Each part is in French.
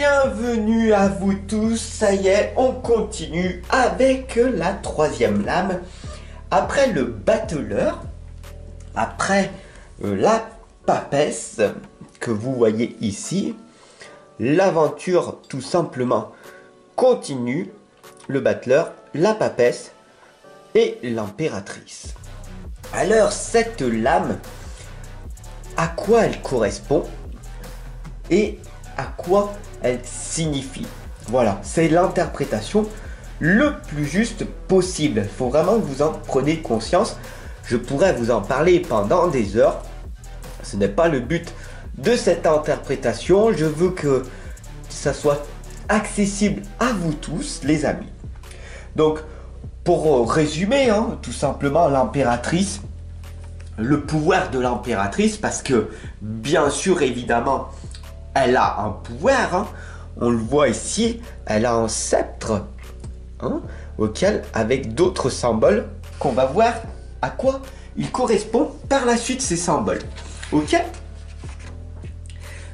Bienvenue à vous tous, ça y est, on continue avec la troisième lame. Après le battleur, après la papesse que vous voyez ici, l'aventure tout simplement continue. Le battleur, la papesse et l'impératrice. Alors cette lame, à quoi elle correspond et à quoi elle signifie? Voilà, c'est l'interprétation le plus juste possible. Il faut vraiment que vous en preniez conscience. Je pourrais vous en parler pendant des heures. Ce n'est pas le but de cette interprétation. Je veux que ça soit accessible à vous tous, les amis. Donc, pour résumer, tout simplement, l'impératrice, le pouvoir de l'impératrice, parce que, bien sûr, évidemment, elle a un pouvoir, on le voit ici, elle a un sceptre, auquel, avec d'autres symboles, qu'on va voir à quoi il correspond par la suite, ces symboles. Ok?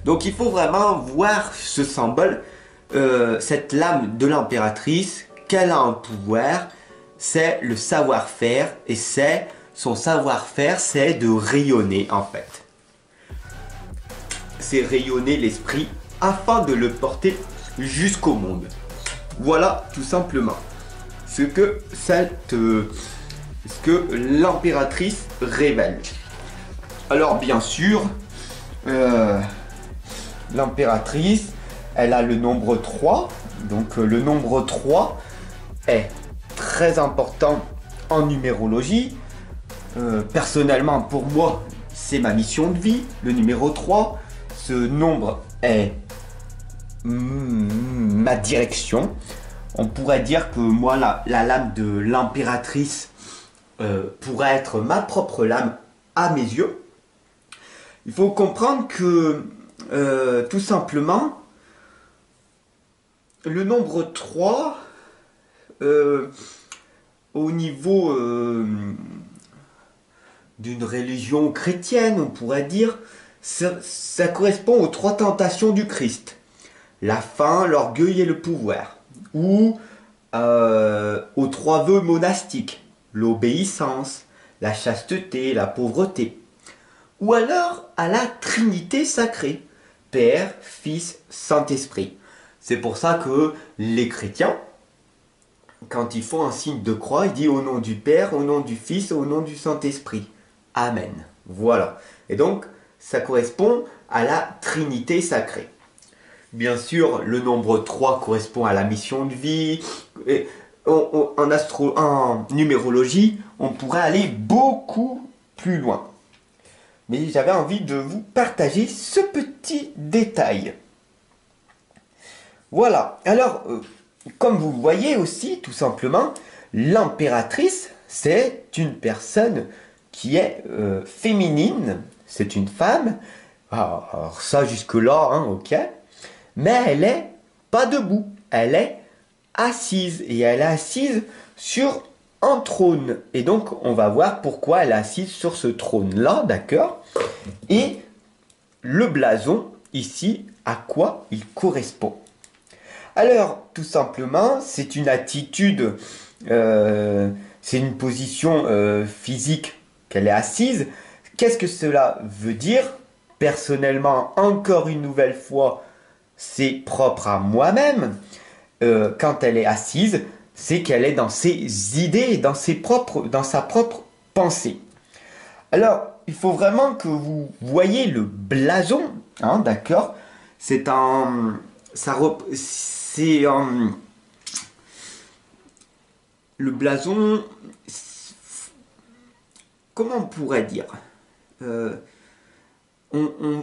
Donc, il faut vraiment voir ce symbole, cette lame de l'impératrice, qu'elle a un pouvoir, c'est le savoir-faire, et c'est son savoir-faire, c'est de rayonner en fait. C'est rayonner l'esprit afin de le porter jusqu'au monde. Voilà tout simplement ce que l'impératrice révèle. Alors bien sûr, l'impératrice, elle a le nombre 3. Donc le nombre 3 est très important en numérologie. Personnellement, pour moi, c'est ma mission de vie, le numéro 3. Ce nombre est ma direction. On pourrait dire que moi, la lame de l'impératrice pourrait être ma propre lame à mes yeux. Il faut comprendre que, tout simplement, le nombre 3, au niveau d'une religion chrétienne, on pourrait dire, ça correspond aux 3 tentations du Christ. La faim, l'orgueil et le pouvoir. Ou aux 3 vœux monastiques. L'obéissance, la chasteté, la pauvreté. Ou alors à la Trinité sacrée. Père, Fils, Saint-Esprit. C'est pour ça que les chrétiens, quand ils font un signe de croix, ils disent au nom du Père, au nom du Fils, au nom du Saint-Esprit. Amen. Voilà. Et donc, ça correspond à la Trinité sacrée. Bien sûr, le nombre 3 correspond à la mission de vie. Et en numérologie, on pourrait aller beaucoup plus loin. Mais j'avais envie de vous partager ce petit détail. Voilà. Alors, comme vous le voyez aussi, tout simplement, l'impératrice, c'est une personne qui est féminine. C'est une femme. Alors ça, jusque-là, ok. Mais elle est pas debout. Elle est assise. Et elle est assise sur un trône. Et donc, on va voir pourquoi elle est assise sur ce trône-là, d'accord? Et le blason, ici, à quoi il correspond? Alors, tout simplement, c'est une attitude, c'est une position physique qu'elle est assise. Qu'est-ce que cela veut dire? Personnellement, encore une nouvelle fois, c'est propre à moi-même. Quand elle est assise, c'est qu'elle est dans ses idées, dans sa propre pensée. Alors, il faut vraiment que vous voyez le blason, d'accord? C'est un... le blason, comment on pourrait dire?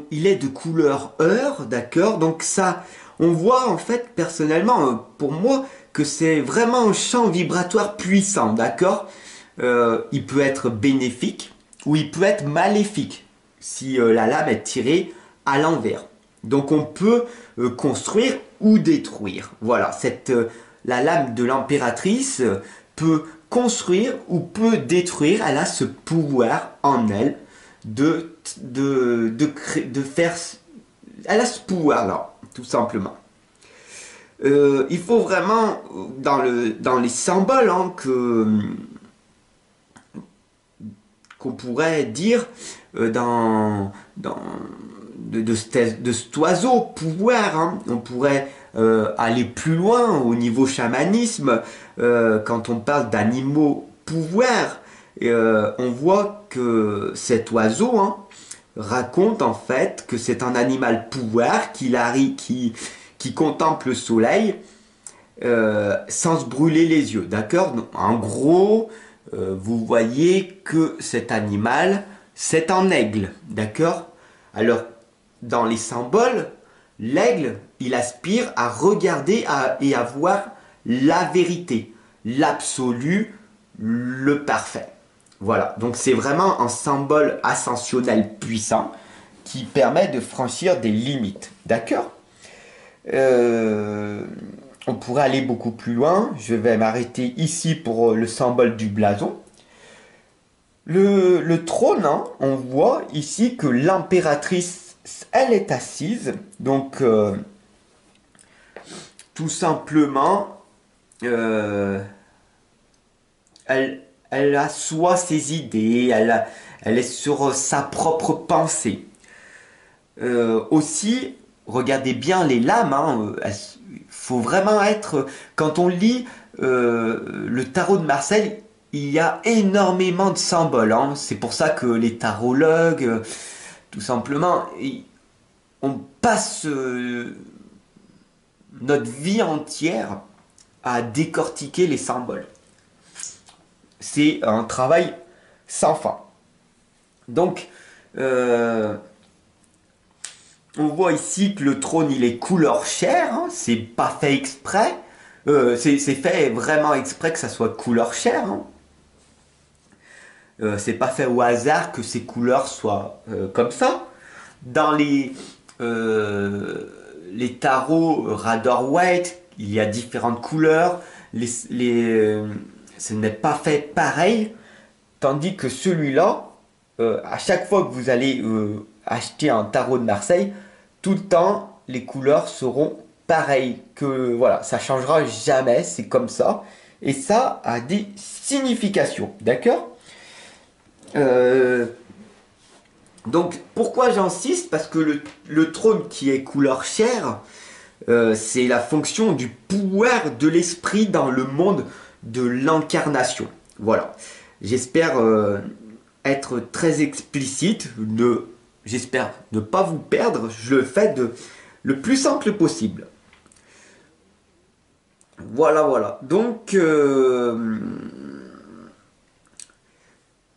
Il est de couleur or, d'accord? Donc ça, on voit en fait personnellement, pour moi, que c'est vraiment un champ vibratoire puissant, d'accord? Il peut être bénéfique ou il peut être maléfique si la lame est tirée à l'envers. Donc on peut construire ou détruire. Voilà, la lame de l'impératrice peut construire ou peut détruire. Elle a ce pouvoir en elle de faire... Elle a ce pouvoir-là, tout simplement. Il faut vraiment, dans les symboles, hein, qu'on pourrait dire de cet oiseau, pouvoir, hein. On pourrait aller plus loin au niveau chamanisme, quand on parle d'animaux pouvoir, on voit que cet oiseau, hein, raconte en fait que c'est un animal pouvoir qui contemple le soleil sans se brûler les yeux, d'accord? En gros, vous voyez que cet animal, c'est un aigle, d'accord? Alors, dans les symboles, l'aigle, il aspire à regarder et à voir la vérité, l'absolu, le parfait. Voilà, donc c'est vraiment un symbole ascensionnel puissant qui permet de franchir des limites, d'accord? Euh, on pourrait aller beaucoup plus loin. Je vais m'arrêter ici pour le symbole du blason. Le trône, hein, on voit ici que l'impératrice, elle est assise. Donc, tout simplement, elle, elle a soit ses idées, elle est sur sa propre pensée. Aussi, regardez bien les lames, hein, il faut vraiment être... Quand on lit le tarot de Marseille, il y a énormément de symboles, hein. C'est pour ça que les tarologues, tout simplement, on passe notre vie entière à décortiquer les symboles. C'est un travail sans fin. Donc, on voit ici que le trône, il est couleur chair, hein, c'est pas fait exprès. C'est fait vraiment exprès que ça soit couleur chair, hein. C'est pas fait au hasard que ces couleurs soient comme ça. Dans les tarots Rider-Waite, il y a différentes couleurs. Ce n'est pas fait pareil. Tandis que celui-là, à chaque fois que vous allez acheter un tarot de Marseille, tout le temps, les couleurs seront pareilles. Que voilà, ça changera jamais, c'est comme ça. Et ça a des significations, d'accord? Donc pourquoi j'insiste? Parce que le trône qui est couleur chair, c'est la fonction du pouvoir de l'esprit dans le monde de l'incarnation. Voilà. J'espère être très explicite. J'espère ne pas vous perdre. Je le fais le plus simple possible. Voilà, voilà. Donc,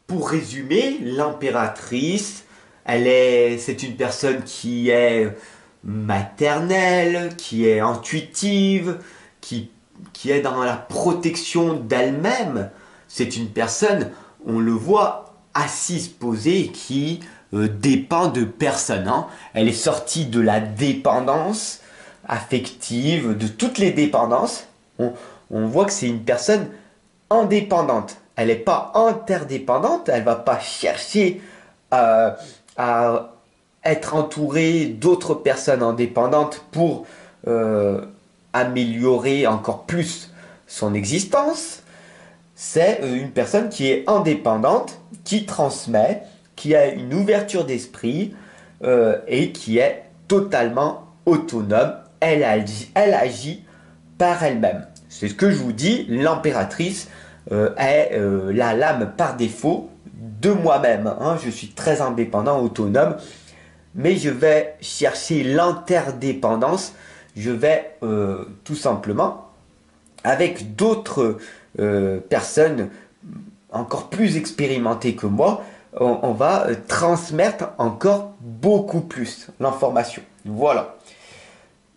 pour résumer, l'impératrice, c'est une personne qui est maternelle, qui est intuitive, qui est dans la protection d'elle-même. C'est une personne, on le voit, assise, posée, qui dépend de personne, hein. Elle est sortie de la dépendance affective, de toutes les dépendances. On voit que c'est une personne indépendante. Elle n'est pas interdépendante, elle ne va pas chercher à être entourée d'autres personnes indépendantes pour améliorer encore plus son existence. C'est une personne qui est indépendante, qui transmet, qui a une ouverture d'esprit et qui est totalement autonome. Elle agit par elle-même. C'est ce que je vous dis, l'impératrice est la lame par défaut de moi-même, hein. Je suis très indépendant, autonome, mais je vais chercher l'interdépendance. Je vais tout simplement, avec d'autres personnes encore plus expérimentées que moi, on va transmettre encore beaucoup plus l'information. Voilà.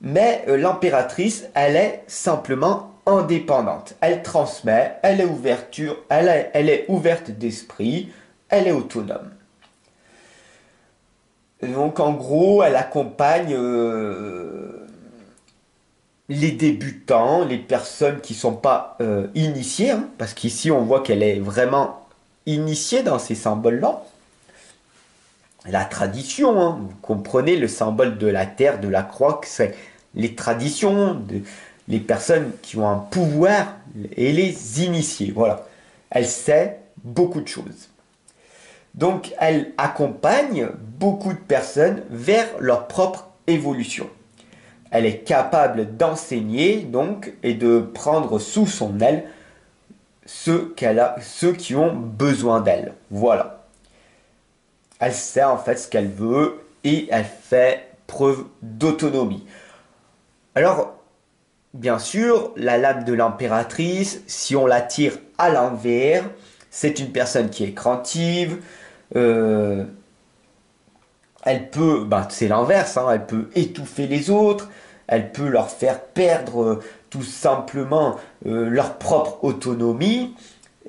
Mais l'impératrice, elle est simplement indépendante. Elle transmet, elle est ouverte d'esprit, elle est autonome. Donc en gros, elle accompagne les débutants, les personnes qui ne sont pas initiées, hein, parce qu'ici on voit qu'elle est vraiment initiée dans ces symboles-là. La tradition, hein, vous comprenez le symbole de la terre, de la croix, que c'est les traditions, les personnes qui ont un pouvoir et les initiés. Voilà. Elle sait beaucoup de choses. Donc, elle accompagne beaucoup de personnes vers leur propre évolution. Elle est capable d'enseigner donc et de prendre sous son aile ceux qui ont besoin d'elle. Voilà. Elle sait en fait ce qu'elle veut et elle fait preuve d'autonomie. Alors, bien sûr, la lame de l'impératrice, si on la tire à l'envers, c'est une personne qui est craintive. Elle peut, c'est l'inverse, hein, elle peut étouffer les autres, elle peut leur faire perdre tout simplement leur propre autonomie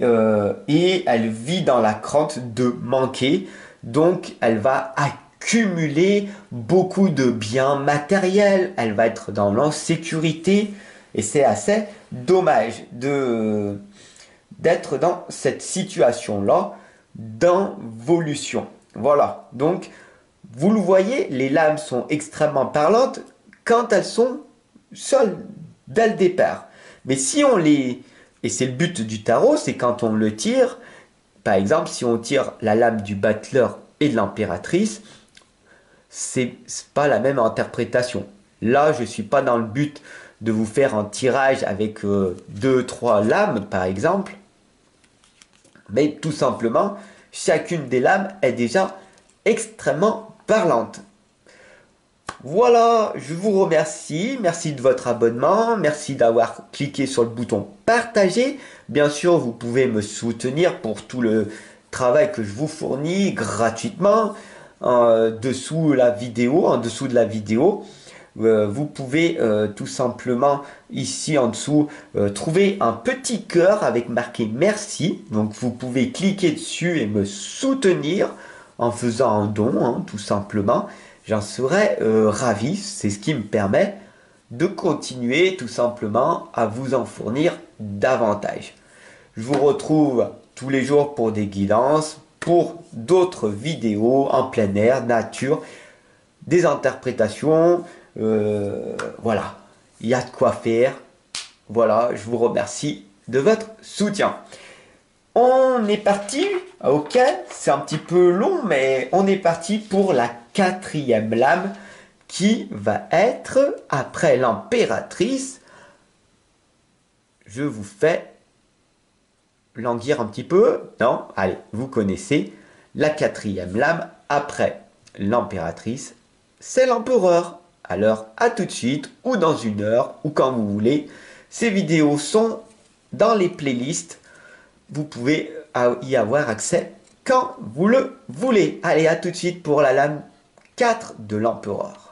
et elle vit dans la crainte de manquer. Donc, elle va accumuler beaucoup de biens matériels, elle va être dans l'insécurité et c'est assez dommage d'être dans cette situation-là d'involution. Voilà, donc vous le voyez, les lames sont extrêmement parlantes quand elles sont seules dès le départ. Mais si on les... Et c'est le but du tarot, c'est quand on le tire, par exemple, si on tire la lame du battleur et de l'impératrice, c'est pas la même interprétation. Là, je ne suis pas dans le but de vous faire un tirage avec 2-3 lames, par exemple, mais tout simplement, chacune des lames est déjà extrêmement parlante. Voilà, je vous remercie. Merci de votre abonnement. Merci d'avoir cliqué sur le bouton partager. Bien sûr, vous pouvez me soutenir pour tout le travail que je vous fournis gratuitement en dessous de la vidéo. Vous pouvez tout simplement ici en dessous trouver un petit cœur avec marqué merci. Donc vous pouvez cliquer dessus et me soutenir en faisant un don, hein, tout simplement. J'en serais ravi. C'est ce qui me permet de continuer tout simplement à vous en fournir davantage. Je vous retrouve tous les jours pour des guidances, pour d'autres vidéos en plein air, nature, des interprétations. Voilà, il y a de quoi faire. Voilà, je vous remercie de votre soutien. On est parti, ok, c'est un petit peu long, mais on est parti pour la 4e lame qui va être, après l'impératrice, je vous fais languir un petit peu, non, allez, vous connaissez, la 4e lame après l'impératrice, c'est l'empereur. Alors, à tout de suite, ou dans une heure, ou quand vous voulez. Ces vidéos sont dans les playlists. Vous pouvez y avoir accès quand vous le voulez. Allez, à tout de suite pour la lame 4 de l'empereur.